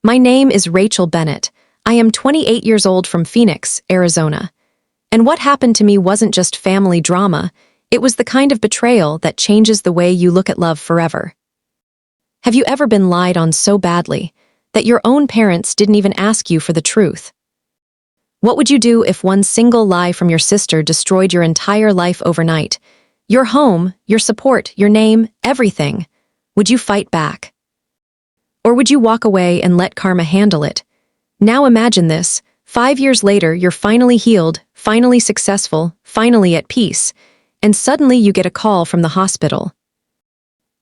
My name is Rachel Bennett. I am 28 years old from Phoenix, Arizona. And what happened to me wasn't just family drama, it was the kind of betrayal that changes the way you look at love forever. Have you ever been lied on so badly that your own parents didn't even ask you for the truth? What would you do if one single lie from your sister destroyed your entire life overnight? Your home, your support, your name, everything. Would you fight back? Or would you walk away and let karma handle it? Now imagine this. 5 years later, you're finally healed, finally successful, finally at peace, and suddenly you get a call from the hospital.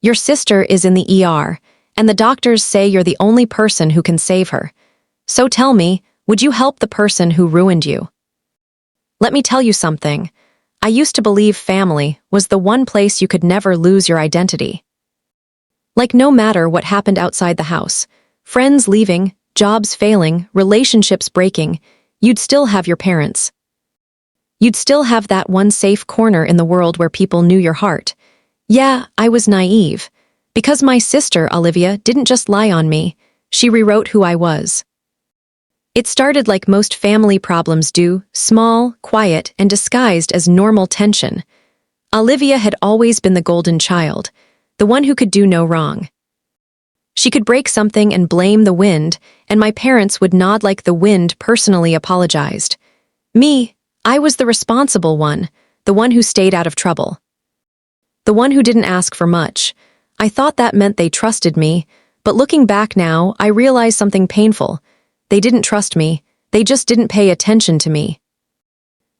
Your sister is in the ER, and the doctors say you're the only person who can save her. So tell me, would you help the person who ruined you? Let me tell you something. I used to believe family was the one place you could never lose your identity. Like no matter what happened outside the house, friends leaving, jobs failing, relationships breaking, you'd still have your parents. You'd still have that one safe corner in the world where people knew your heart. Yeah, I was naive. Because my sister, Olivia, didn't just lie on me, she rewrote who I was. It started like most family problems do, small, quiet, and disguised as normal tension. Olivia had always been the golden child, the one who could do no wrong. She could break something and blame the wind, and my parents would nod like the wind personally apologized. Me, I was the responsible one, the one who stayed out of trouble. The one who didn't ask for much. I thought that meant they trusted me, but looking back now, I realized something painful. They didn't trust me, they just didn't pay attention to me.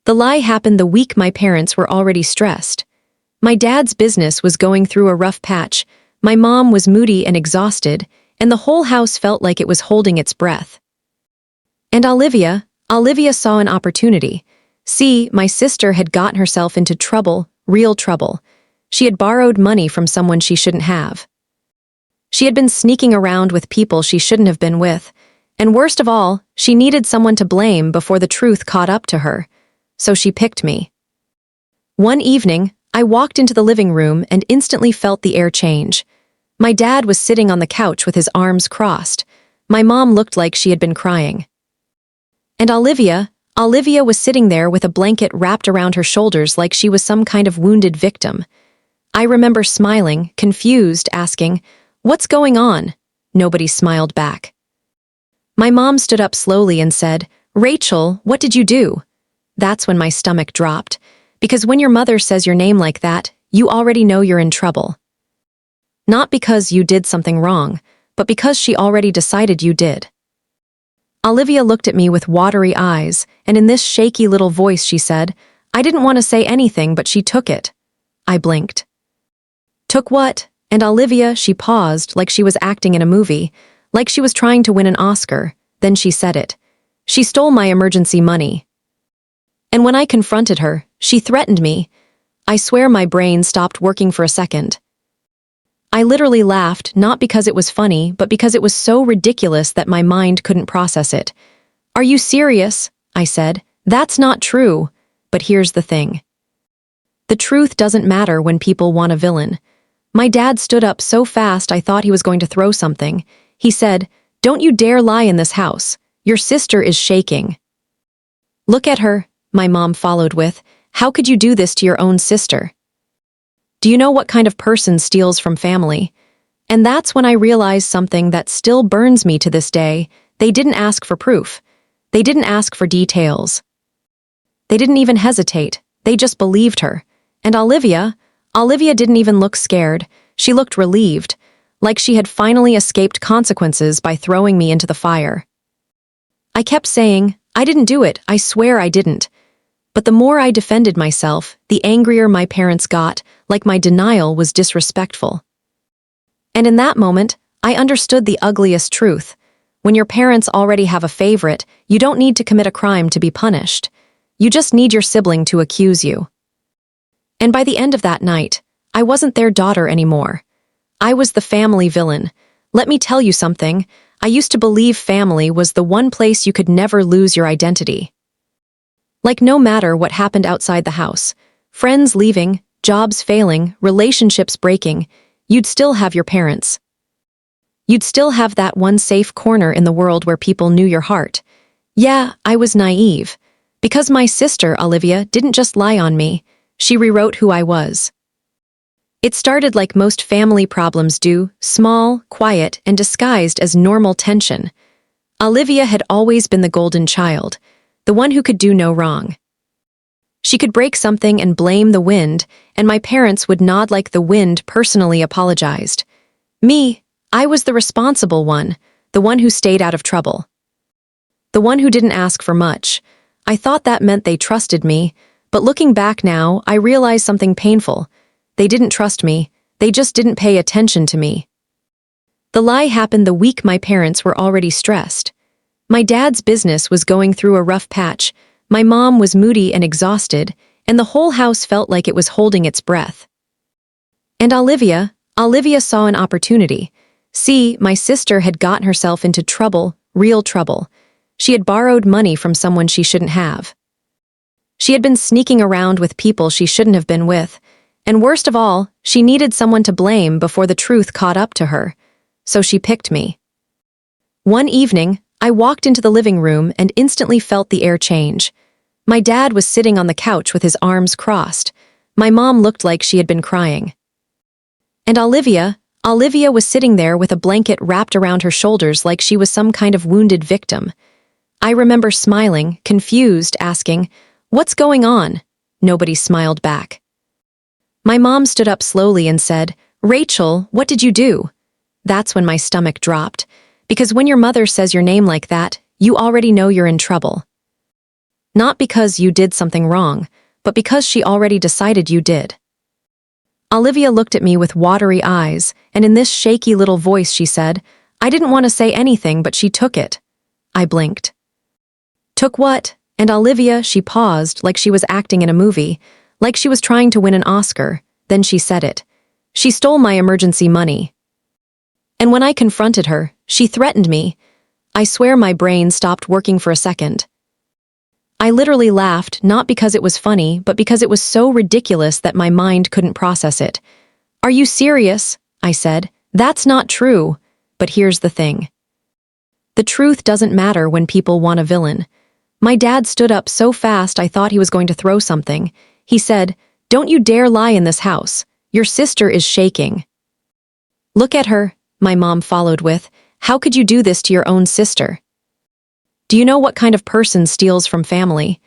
The lie happened the week my parents were already stressed. My dad's business was going through a rough patch, my mom was moody and exhausted, and the whole house felt like it was holding its breath. And Olivia saw an opportunity. See, my sister had gotten herself into trouble, real trouble. She had borrowed money from someone she shouldn't have. She had been sneaking around with people she shouldn't have been with, and worst of all, she needed someone to blame before the truth caught up to her. So she picked me. One evening, I walked into the living room and instantly felt the air change. My dad was sitting on the couch with his arms crossed. My mom looked like she had been crying. And Olivia was sitting there with a blanket wrapped around her shoulders like she was some kind of wounded victim. I remember smiling, confused, asking, "What's going on?" Nobody smiled back. My mom stood up slowly and said, "Rachel, what did you do?" That's when my stomach dropped. Because when your mother says your name like that, you already know you're in trouble. Not because you did something wrong, but because she already decided you did. Olivia looked at me with watery eyes, and in this shaky little voice she said, I didn't want to say anything, but she took it. I blinked. Took what? And Olivia, she paused like she was acting in a movie, like she was trying to win an Oscar. Then she said it. She stole my emergency money. And when I confronted her, she threatened me. I swear my brain stopped working for a second. I literally laughed, not because it was funny, but because it was so ridiculous that my mind couldn't process it. Are you serious? I said. That's not true. But here's the thing. The truth doesn't matter when people want a villain. My dad stood up so fast I thought he was going to throw something. He said, "Don't you dare lie in this house. Your sister is shaking." "Look at her," my mom followed with, "How could you do this to your own sister? Do you know what kind of person steals from family?" And that's when I realized something that still burns me to this day. They didn't ask for proof. They didn't ask for details. They didn't even hesitate. They just believed her. And Olivia didn't even look scared. She looked relieved, like she had finally escaped consequences by throwing me into the fire. I kept saying, "I didn't do it, I swear I didn't." But the more I defended myself, the angrier my parents got, like my denial was disrespectful. And in that moment, I understood the ugliest truth. When your parents already have a favorite, you don't need to commit a crime to be punished. You just need your sibling to accuse you. And by the end of that night, I wasn't their daughter anymore. I was the family villain. Let me tell you something. I used to believe family was the one place you could never lose your identity. Like no matter what happened outside the house, friends leaving, jobs failing, relationships breaking, you'd still have your parents. You'd still have that one safe corner in the world where people knew your heart. Yeah, I was naive. Because my sister, Olivia, didn't just lie on me. She rewrote who I was. It started like most family problems do, small, quiet, and disguised as normal tension. Olivia had always been the golden child, the one who could do no wrong. She could break something and blame the wind, and my parents would nod like the wind personally apologized. Me, I was the responsible one, the one who stayed out of trouble. The one who didn't ask for much. I thought that meant they trusted me, but looking back now, I realized something painful. They didn't trust me, they just didn't pay attention to me. The lie happened the week my parents were already stressed. My dad's business was going through a rough patch, my mom was moody and exhausted, and the whole house felt like it was holding its breath. And Olivia saw an opportunity. See, my sister had gotten herself into trouble, real trouble. She had borrowed money from someone she shouldn't have. She had been sneaking around with people she shouldn't have been with, and worst of all, she needed someone to blame before the truth caught up to her. So she picked me. One evening, I walked into the living room and instantly felt the air change. My dad was sitting on the couch with his arms crossed. My mom looked like she had been crying. And Olivia was sitting there with a blanket wrapped around her shoulders like she was some kind of wounded victim. I remember smiling, confused, asking, "What's going on?" Nobody smiled back. My mom stood up slowly and said, "Rachel, what did you do?" That's when my stomach dropped, because when your mother says your name like that, you already know you're in trouble. Not because you did something wrong, but because she already decided you did. Olivia looked at me with watery eyes, and in this shaky little voice she said, I didn't want to say anything, but she took it. I blinked. Took what? And Olivia, she paused, like she was acting in a movie, like she was trying to win an Oscar. Then she said it. She stole my emergency money. And when I confronted her, she threatened me. I swear my brain stopped working for a second. I literally laughed, not because it was funny, but because it was so ridiculous that my mind couldn't process it. Are you serious? I said. That's not true. But here's the thing. The truth doesn't matter when people want a villain. My dad stood up so fast I thought he was going to throw something. He said, "Don't you dare lie in this house. Your sister is shaking." "Look at her," my mom followed with. "How could you do this to your own sister? Do you know what kind of person steals from family?"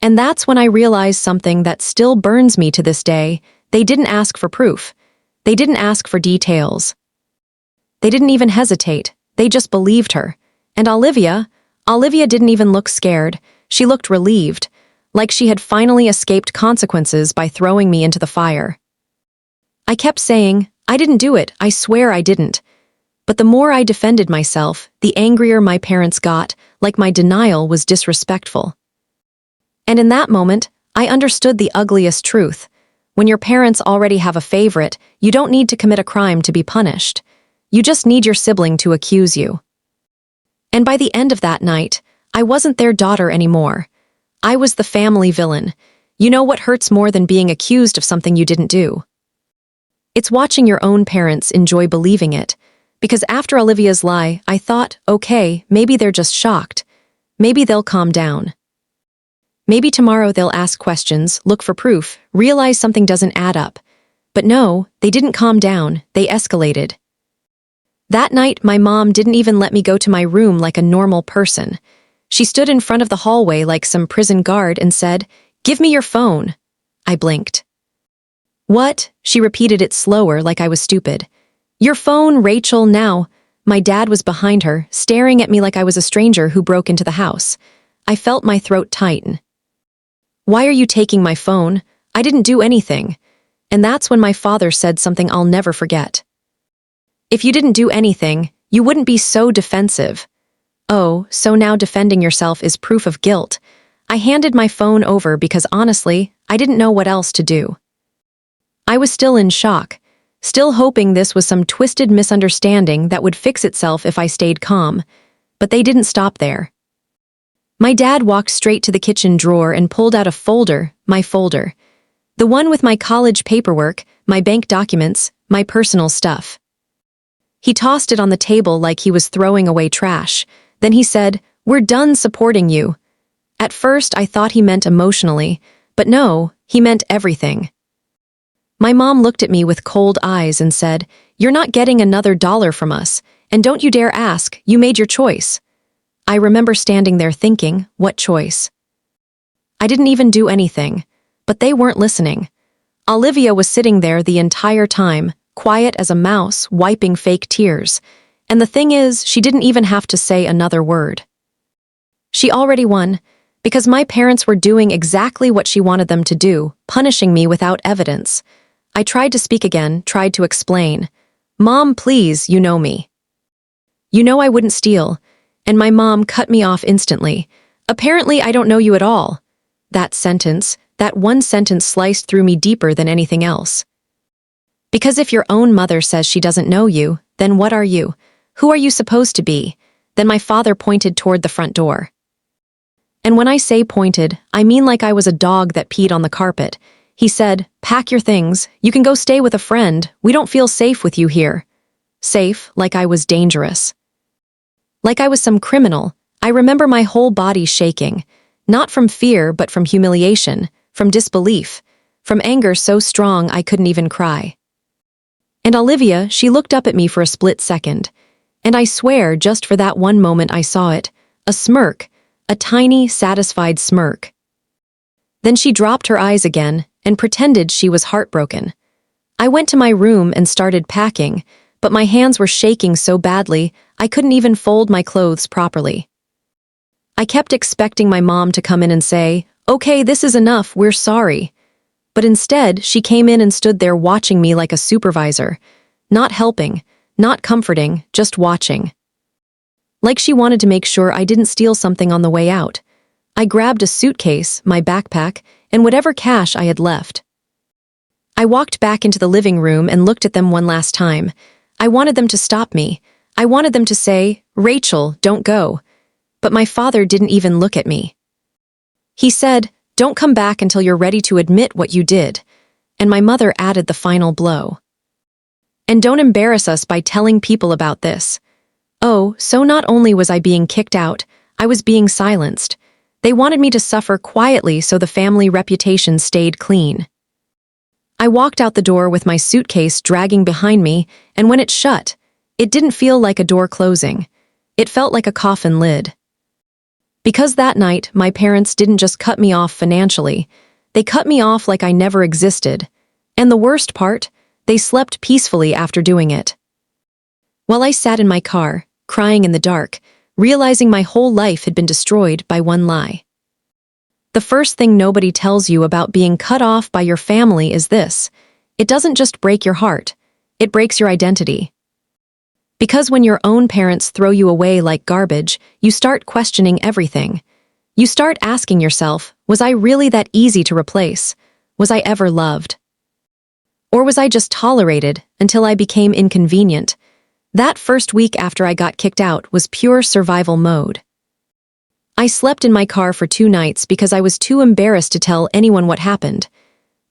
And that's when I realized something that still burns me to this day. They didn't ask for proof. They didn't ask for details. They didn't even hesitate. They just believed her. And Olivia didn't even look scared. She looked relieved, like she had finally escaped consequences by throwing me into the fire. I kept saying, "I didn't do it, I swear I didn't." But the more I defended myself, the angrier my parents got, like my denial was disrespectful. And in that moment, I understood the ugliest truth. When your parents already have a favorite, you don't need to commit a crime to be punished. You just need your sibling to accuse you. And by the end of that night, I wasn't their daughter anymore. I was the family villain. You know what hurts more than being accused of something you didn't do? It's watching your own parents enjoy believing it. Because after Olivia's lie, I thought, okay, maybe they're just shocked. Maybe they'll calm down. Maybe tomorrow they'll ask questions, look for proof, realize something doesn't add up. But no, they didn't calm down, they escalated. That night, my mom didn't even let me go to my room like a normal person. She stood in front of the hallway like some prison guard and said, "Give me your phone." I blinked. "What?" She repeated it slower like I was stupid. "Your phone, Rachel, now." My dad was behind her, staring at me like I was a stranger who broke into the house. I felt my throat tighten. "Why are you taking my phone? I didn't do anything." And that's when my father said something I'll never forget. "If you didn't do anything, you wouldn't be so defensive." Oh, so now defending yourself is proof of guilt. I handed my phone over because honestly, I didn't know what else to do. I was still in shock, still hoping this was some twisted misunderstanding that would fix itself if I stayed calm. But they didn't stop there. My dad walked straight to the kitchen drawer and pulled out a folder, my folder. The one with my college paperwork, my bank documents, my personal stuff. He tossed it on the table like he was throwing away trash. Then he said, "We're done supporting you." At first, I thought he meant emotionally, but no, he meant everything. My mom looked at me with cold eyes and said, "You're not getting another dollar from us, and don't you dare ask, you made your choice." I remember standing there thinking, what choice? I didn't even do anything, but they weren't listening. Olivia was sitting there the entire time, quiet as a mouse, wiping fake tears. And the thing is, she didn't even have to say another word. She already won, because my parents were doing exactly what she wanted them to do, punishing me without evidence. I tried to speak again, tried to explain. "Mom, please, you know me. You know I wouldn't steal." And my mom cut me off instantly. "Apparently, I don't know you at all." That sentence, that one sentence sliced through me deeper than anything else. Because if your own mother says she doesn't know you, then what are you? Who are you supposed to be? Then my father pointed toward the front door. And when I say pointed, I mean like I was a dog that peed on the carpet. He said, "Pack your things. You can go stay with a friend. We don't feel safe with you here." Safe, like I was dangerous. Like I was some criminal. I remember my whole body shaking. Not from fear, but from humiliation, from disbelief, from anger so strong I couldn't even cry. And Olivia, she looked up at me for a split second. And I swear, just for that one moment I saw it. A smirk. A tiny, satisfied smirk. Then she dropped her eyes again and pretended she was heartbroken. I went to my room and started packing, but my hands were shaking so badly I couldn't even fold my clothes properly. I kept expecting my mom to come in and say, "Okay, this is enough, we're sorry." But instead, she came in and stood there watching me like a supervisor. Not helping, not comforting, just watching. Like she wanted to make sure I didn't steal something on the way out. I grabbed a suitcase, my backpack, and whatever cash I had left. I walked back into the living room and looked at them one last time. I wanted them to stop me. I wanted them to say, "Rachel, don't go." But my father didn't even look at me. He said, "Don't come back until you're ready to admit what you did." And my mother added the final blow. "And don't embarrass us by telling people about this." Oh, so not only was I being kicked out, I was being silenced. They wanted me to suffer quietly so the family reputation stayed clean. I walked out the door with my suitcase dragging behind me, and when it shut, it didn't feel like a door closing. It felt like a coffin lid. Because that night, my parents didn't just cut me off financially, they cut me off like I never existed. And the worst part, they slept peacefully after doing it. While I sat in my car, crying in the dark, realizing my whole life had been destroyed by one lie. The first thing nobody tells you about being cut off by your family is this: it doesn't just break your heart, it breaks your identity. Because when your own parents throw you away like garbage, you start questioning everything. You start asking yourself, was I really that easy to replace? Was I ever loved? Or was I just tolerated until I became inconvenient? That first week after I got kicked out was pure survival mode. I slept in my car for 2 nights because I was too embarrassed to tell anyone what happened.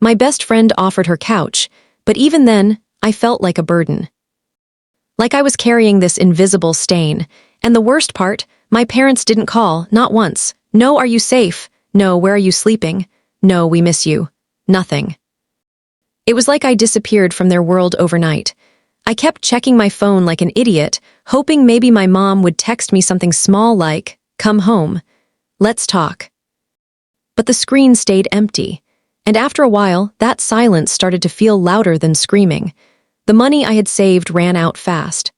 My best friend offered her couch, but even then, I felt like a burden. Like I was carrying this invisible stain. And the worst part, my parents didn't call, not once. "No, are you safe? No, where are you sleeping? No, we miss you." Nothing. It was like I disappeared from their world overnight. I kept checking my phone like an idiot, hoping maybe my mom would text me something small like, "Come home. Let's talk." But the screen stayed empty. And after a while, that silence started to feel louder than screaming. The money I had saved ran out fast.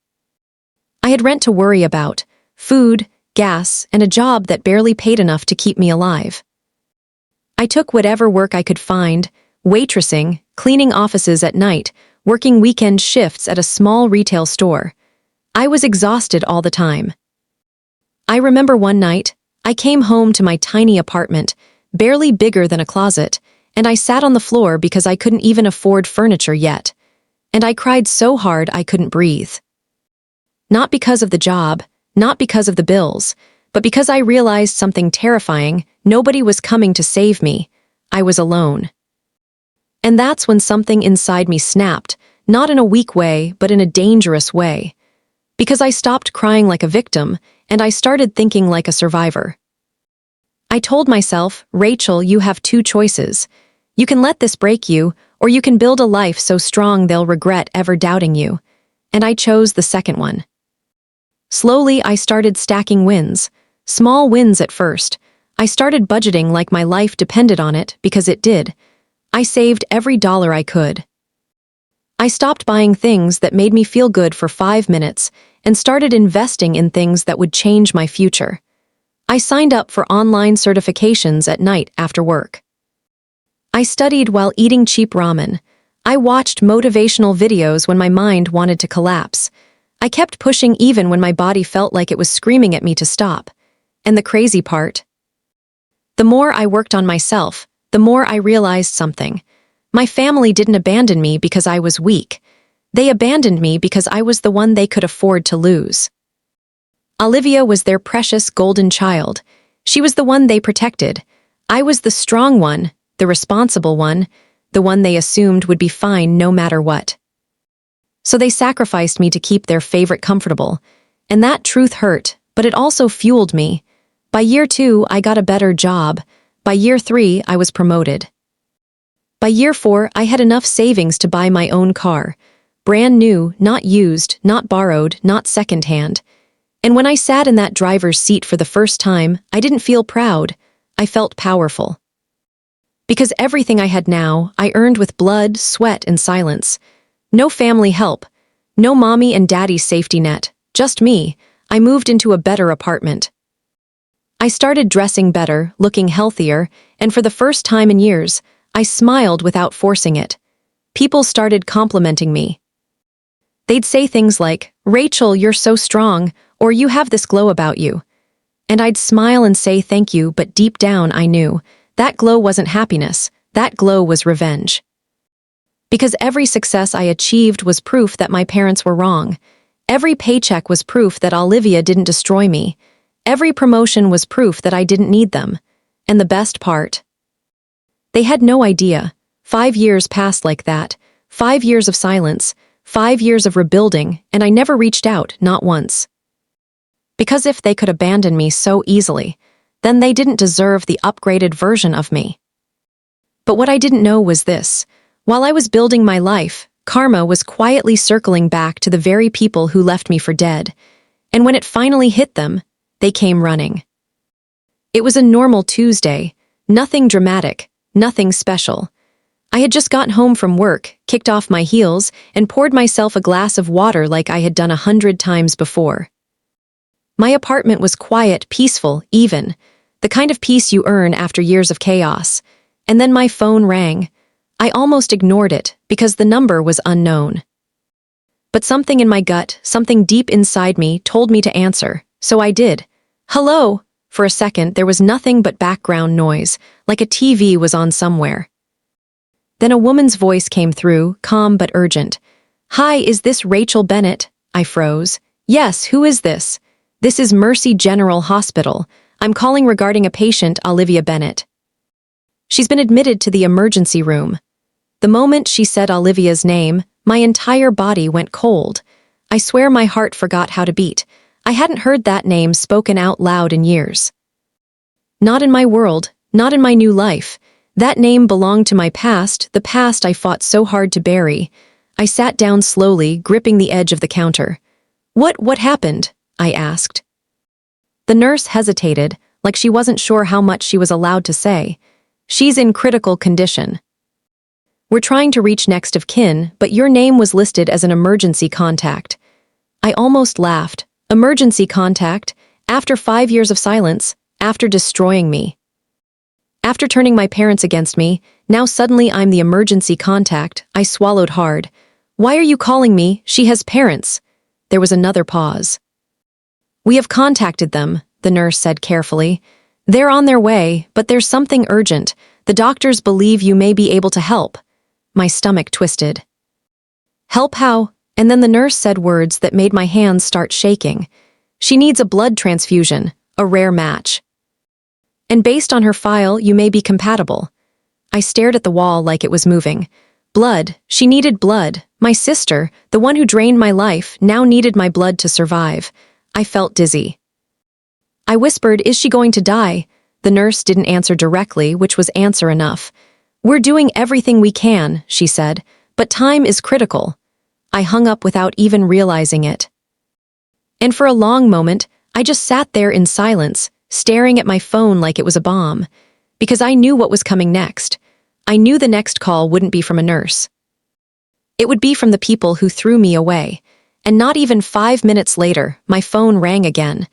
I had rent to worry about, food, gas, and a job that barely paid enough to keep me alive. I took whatever work I could find, waitressing, cleaning offices at night, working weekend shifts at a small retail store. I was exhausted all the time. I remember one night, I came home to my tiny apartment, barely bigger than a closet, and I sat on the floor because I couldn't even afford furniture yet. And I cried so hard I couldn't breathe. Not because of the job, not because of the bills, but because I realized something terrifying. Nobody was coming to save me. I was alone. And that's when something inside me snapped, not in a weak way, but in a dangerous way. Because I stopped crying like a victim, and I started thinking like a survivor. I told myself, Rachel, you have two choices. You can let this break you, or you can build a life so strong they'll regret ever doubting you. And I chose the second one. Slowly, I started stacking wins. Small wins at first. I started budgeting like my life depended on it, because it did. I saved every dollar I could. I stopped buying things that made me feel good for 5 minutes and started investing in things that would change my future. I signed up for online certifications at night after work. I studied while eating cheap ramen. I watched motivational videos when my mind wanted to collapse. I kept pushing even when my body felt like it was screaming at me to stop. And the crazy part? The more I worked on myself, the more I realized something. My family didn't abandon me because I was weak. They abandoned me because I was the one they could afford to lose. Olivia was their precious golden child. She was the one they protected. I was the strong one, the responsible one, the one they assumed would be fine no matter what. So they sacrificed me to keep their favorite comfortable. And that truth hurt, but it also fueled me. By year 2, I got a better job. By year 3, I was promoted. By year 4, I had enough savings to buy my own car. Brand new, not used, not borrowed, not secondhand. And when I sat in that driver's seat for the first time, I didn't feel proud. I felt powerful. Because everything I had now, I earned with blood, sweat, and silence. No family help. No mommy and daddy's safety net. Just me. I moved into a better apartment. I started dressing better, looking healthier, and for the first time in years, I smiled without forcing it. People started complimenting me. They'd say things like, Rachel, you're so strong, or you have this glow about you. And I'd smile and say thank you, but deep down I knew, that glow wasn't happiness, that glow was revenge. Because every success I achieved was proof that my parents were wrong. Every paycheck was proof that Olivia didn't destroy me. Every promotion was proof that I didn't need them. And the best part? They had no idea. 5 years passed like that. 5 years of silence. 5 years of rebuilding, and I never reached out, not once. Because if they could abandon me so easily, then they didn't deserve the upgraded version of me. But what I didn't know was this. While I was building my life, karma was quietly circling back to the very people who left me for dead. And when it finally hit them, they came running. It was a normal Tuesday, nothing dramatic, nothing special. I had just gotten home from work, kicked off my heels, and poured myself a glass of water like I had done 100 times before. My apartment was quiet, peaceful, even, the kind of peace you earn after years of chaos. And then my phone rang. I almost ignored it, because the number was unknown. But something in my gut, something deep inside me, told me to answer, so I did. Hello! For a second, there was nothing but background noise, like a TV was on somewhere. Then a woman's voice came through, calm but urgent. Hi, is this Rachel Bennett? I froze. Yes, who is this? This is Mercy General Hospital. I'm calling regarding a patient, Olivia Bennett. She's been admitted to the emergency room. The moment she said Olivia's name, my entire body went cold. I swear my heart forgot how to beat. I hadn't heard that name spoken out loud in years. Not in my world, not in my new life. That name belonged to my past, the past I fought so hard to bury. I sat down slowly, gripping the edge of the counter. What happened? I asked. The nurse hesitated, like she wasn't sure how much she was allowed to say. She's in critical condition. We're trying to reach next of kin, but your name was listed as an emergency contact. I almost laughed. Emergency contact? After 5 years of silence? After destroying me? After turning my parents against me, now suddenly I'm the emergency contact. I swallowed hard. Why are you calling me? She has parents. There was another pause. We have contacted them, the nurse said carefully. They're on their way, but there's something urgent. The doctors believe you may be able to help. My stomach twisted. Help how? And then the nurse said words that made my hands start shaking. She needs a blood transfusion, a rare match. And based on her file, you may be compatible. I stared at the wall like it was moving. Blood. She needed blood. My sister, the one who drained my life, now needed my blood to survive. I felt dizzy. I whispered, "Is she going to die?" The nurse didn't answer directly, which was answer enough. "We're doing everything we can," she said, "but time is critical." I hung up without even realizing it. And for a long moment, I just sat there in silence, staring at my phone like it was a bomb. Because I knew what was coming next. I knew the next call wouldn't be from a nurse. It would be from the people who threw me away. And not even 5 minutes later, my phone rang again.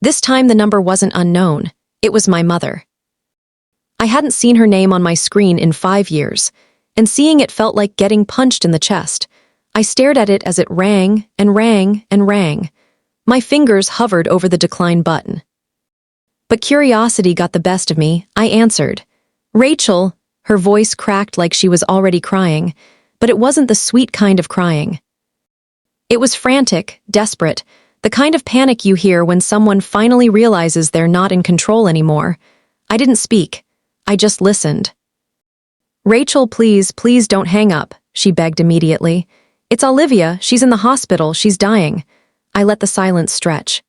This time the number wasn't unknown. It was my mother. I hadn't seen her name on my screen in 5 years, and seeing it felt like getting punched in the chest. I stared at it as it rang and rang and rang. My fingers hovered over the decline button. But curiosity got the best of me. I answered. "Rachel." Her voice cracked like she was already crying, but it wasn't the sweet kind of crying. It was frantic, desperate, the kind of panic you hear when someone finally realizes they're not in control anymore. I didn't speak. I just listened. "Rachel, please, please don't hang up," she begged immediately. "It's Olivia. She's in the hospital. She's dying." I let the silence stretch.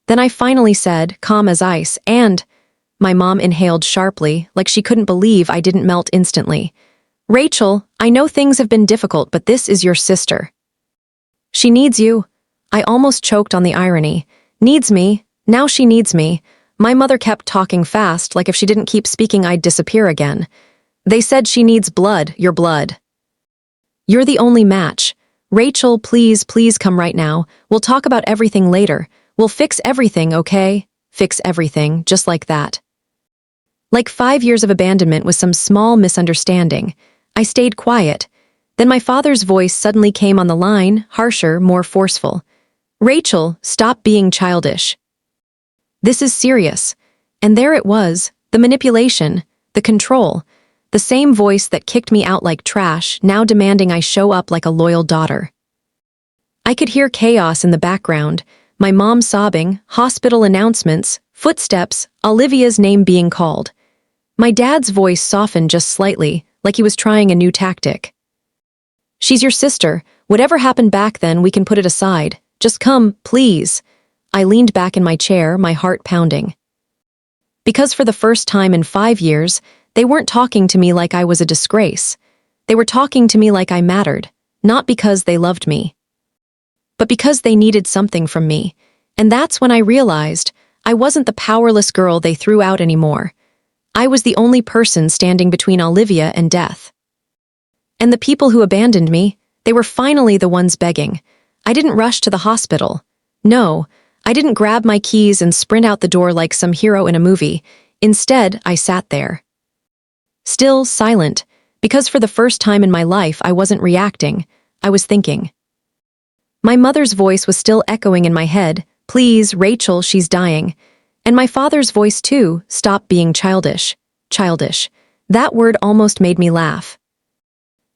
Then I finally said, calm as ice, "And—" My mom inhaled sharply, like she couldn't believe I didn't melt instantly. "Rachel, I know things have been difficult, but this is your sister. She needs you." I almost choked on the irony. Needs me? Now she needs me. My mother kept talking fast, like if she didn't keep speaking I'd disappear again. "They said she needs blood, your blood. You're the only match. Rachel, please, please come right now. We'll talk about everything later. We'll fix everything, okay? Fix everything, just like that." Like 5 years of abandonment was some small misunderstanding. I stayed quiet. Then my father's voice suddenly came on the line, harsher, more forceful. "Rachel, stop being childish. This is serious." And there it was, the manipulation, the control, the same voice that kicked me out like trash, now demanding I show up like a loyal daughter. I could hear chaos in the background, my mom sobbing, hospital announcements, footsteps, Olivia's name being called. My dad's voice softened just slightly, like he was trying a new tactic. "She's your sister. Whatever happened back then, we can put it aside. Just come, please." I leaned back in my chair, my heart pounding. Because for the first time in 5 years, they weren't talking to me like I was a disgrace. They were talking to me like I mattered, not because they loved me, but because they needed something from me. And that's when I realized I wasn't the powerless girl they threw out anymore. I was the only person standing between Olivia and death. And the people who abandoned me, they were finally the ones begging. I didn't rush to the hospital. No, I didn't grab my keys and sprint out the door like some hero in a movie. Instead, I sat there. Still, silent, because for the first time in my life I wasn't reacting, I was thinking. My mother's voice was still echoing in my head, "Please, Rachel, she's dying." And my father's voice too, "Stop being childish." Childish. That word almost made me laugh.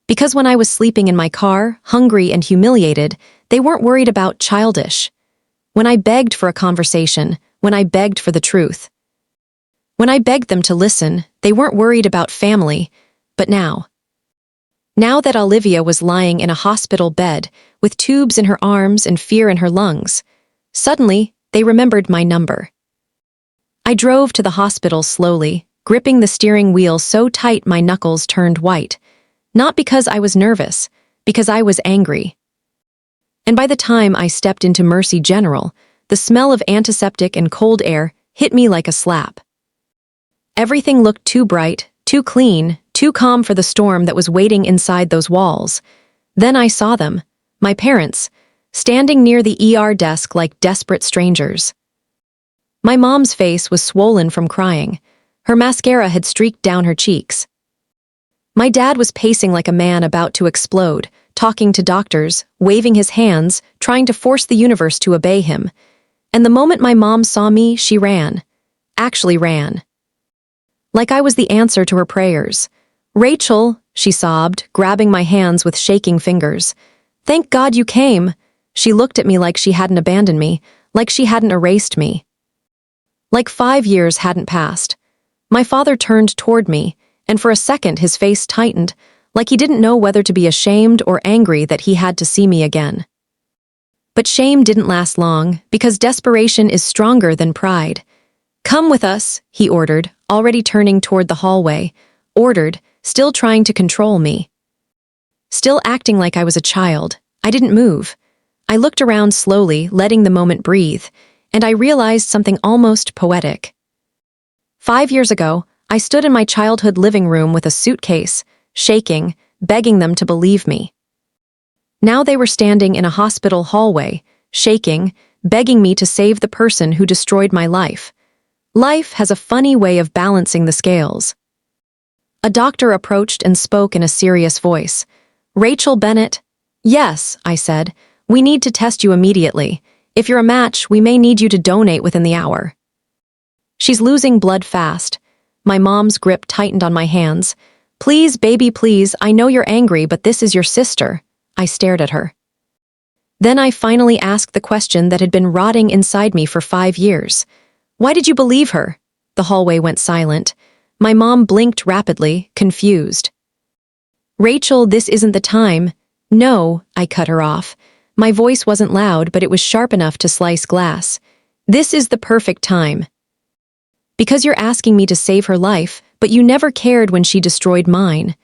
Because when I was sleeping in my car, hungry and humiliated, they weren't worried about childish. When I begged for a conversation, when I begged for the truth, when I begged them to listen, they weren't worried about family. But now that Olivia was lying in a hospital bed, with tubes in her arms and fear in her lungs, suddenly, they remembered my number. I drove to the hospital slowly, gripping the steering wheel so tight my knuckles turned white. Not because I was nervous, because I was angry. And by the time I stepped into Mercy General, the smell of antiseptic and cold air hit me like a slap. Everything looked too bright, too clean, too calm for the storm that was waiting inside those walls. Then I saw them, my parents, standing near the ER desk like desperate strangers. My mom's face was swollen from crying. Her mascara had streaked down her cheeks. My dad was pacing like a man about to explode, talking to doctors, waving his hands, trying to force the universe to obey him. And the moment my mom saw me, she ran. Actually ran. Like I was the answer to her prayers. "Rachel," she sobbed, grabbing my hands with shaking fingers. "Thank God you came." She looked at me like she hadn't abandoned me, like she hadn't erased me. Like 5 years hadn't passed. My father turned toward me, and for a second his face tightened, like he didn't know whether to be ashamed or angry that he had to see me again. But shame didn't last long, because desperation is stronger than pride. "Come with us," he ordered, already turning toward the hallway. Ordered, still trying to control me. Still acting like I was a child. I didn't move. I looked around slowly, letting the moment breathe, and I realized something almost poetic. 5 years ago, I stood in my childhood living room with a suitcase, shaking, begging them to believe me. Now they were standing in a hospital hallway, shaking, begging me to save the person who destroyed my life. Life has a funny way of balancing the scales. A doctor approached and spoke in a serious voice. "Rachel Bennett?" "Yes," I said. "We need to test you immediately. If you're a match, we may need you to donate within the hour." "She's losing blood fast." My mom's grip tightened on my hands. "Please, baby, please, I know you're angry, but this is your sister." I stared at her. Then I finally asked the question that had been rotting inside me for 5 years. "Why did you believe her?" The hallway went silent. My mom blinked rapidly, confused. "Rachel, this isn't the time." "No," I cut her off. My voice wasn't loud, but it was sharp enough to slice glass. "This is the perfect time. Because you're asking me to save her life, but you never cared when she destroyed mine."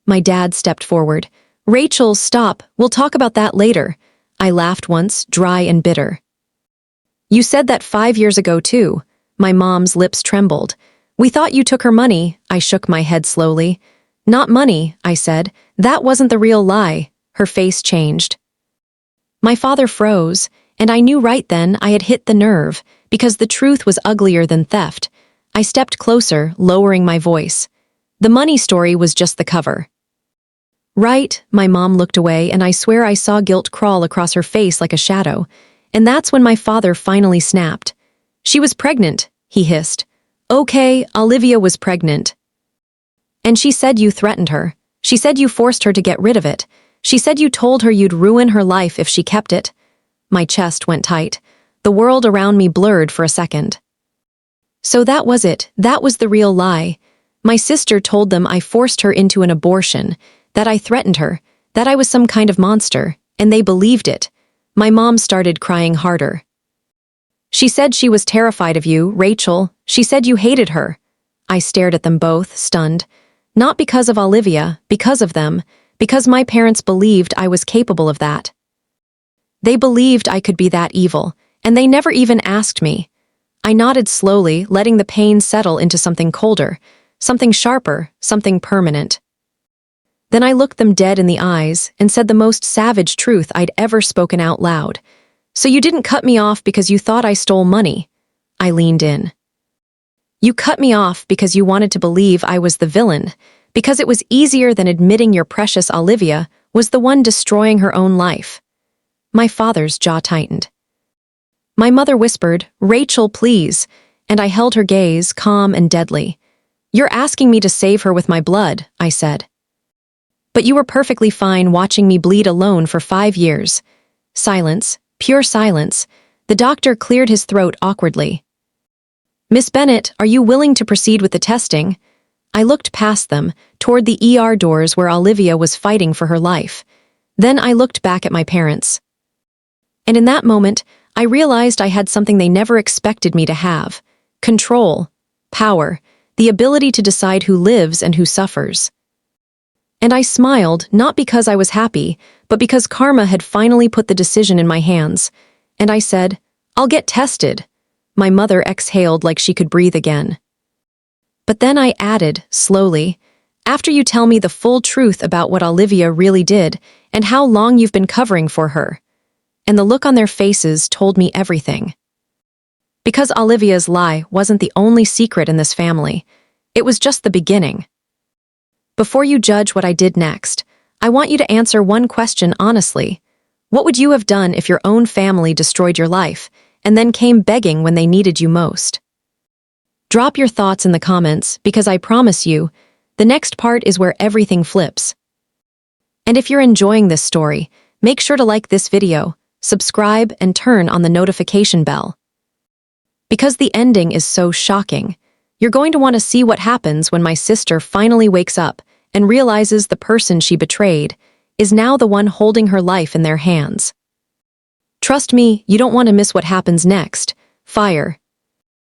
My dad stepped forward. "Rachel, stop. We'll talk about that later." I laughed once, dry and bitter. "You said that 5 years ago, too." My mom's lips trembled. "We thought you took her money." I shook my head slowly. "Not money," I said. "That wasn't the real lie." Her face changed. My father froze, and I knew right then I had hit the nerve, because the truth was uglier than theft. I stepped closer, lowering my voice. "The money story was just the cover." "Right," my mom looked away, and I swear I saw guilt crawl across her face like a shadow. And that's when my father finally snapped. "She was pregnant," he hissed. "Okay, Olivia was pregnant. And she said you threatened her. She said you forced her to get rid of it. She said you told her you'd ruin her life if she kept it." My chest went tight. The world around me blurred for a second. So that was it. That was the real lie. My sister told them I forced her into an abortion, that I threatened her, that I was some kind of monster, and they believed it. My mom started crying harder. "She said she was terrified of you, Rachel. She said you hated her." I stared at them both, stunned. Not because of Olivia, because of them, because my parents believed I was capable of that. They believed I could be that evil, and they never even asked me. I nodded slowly, letting the pain settle into something colder, something sharper, something permanent. Then I looked them dead in the eyes and said the most savage truth I'd ever spoken out loud. "So you didn't cut me off because you thought I stole money." I leaned in. "You cut me off because you wanted to believe I was the villain, because it was easier than admitting your precious Olivia was the one destroying her own life." My father's jaw tightened. My mother whispered, "Rachel, please," and I held her gaze, calm and deadly. "You're asking me to save her with my blood," I said. "But you were perfectly fine watching me bleed alone for 5 years. Silence, pure silence. The doctor cleared his throat awkwardly. "Miss Bennett, are you willing to proceed with the testing?" I looked past them, toward the ER doors where Olivia was fighting for her life. Then I looked back at my parents. And in that moment, I realized I had something they never expected me to have. Control, power, the ability to decide who lives and who suffers. And I smiled, not because I was happy, but because karma had finally put the decision in my hands. And I said, "I'll get tested." My mother exhaled like she could breathe again. But then I added, slowly, "After you tell me the full truth about what Olivia really did and how long you've been covering for her." And the look on their faces told me everything. Because Olivia's lie wasn't the only secret in this family. It was just the beginning. Before you judge what I did next, I want you to answer one question honestly. What would you have done if your own family destroyed your life and then came begging when they needed you most? Drop your thoughts in the comments, because I promise you, the next part is where everything flips. And if you're enjoying this story, make sure to like this video, subscribe, and turn on the notification bell. Because the ending is so shocking, you're going to want to see what happens when my sister finally wakes up and realizes the person she betrayed is now the one holding her life in their hands. Trust me, you don't want to miss what happens next. Fire,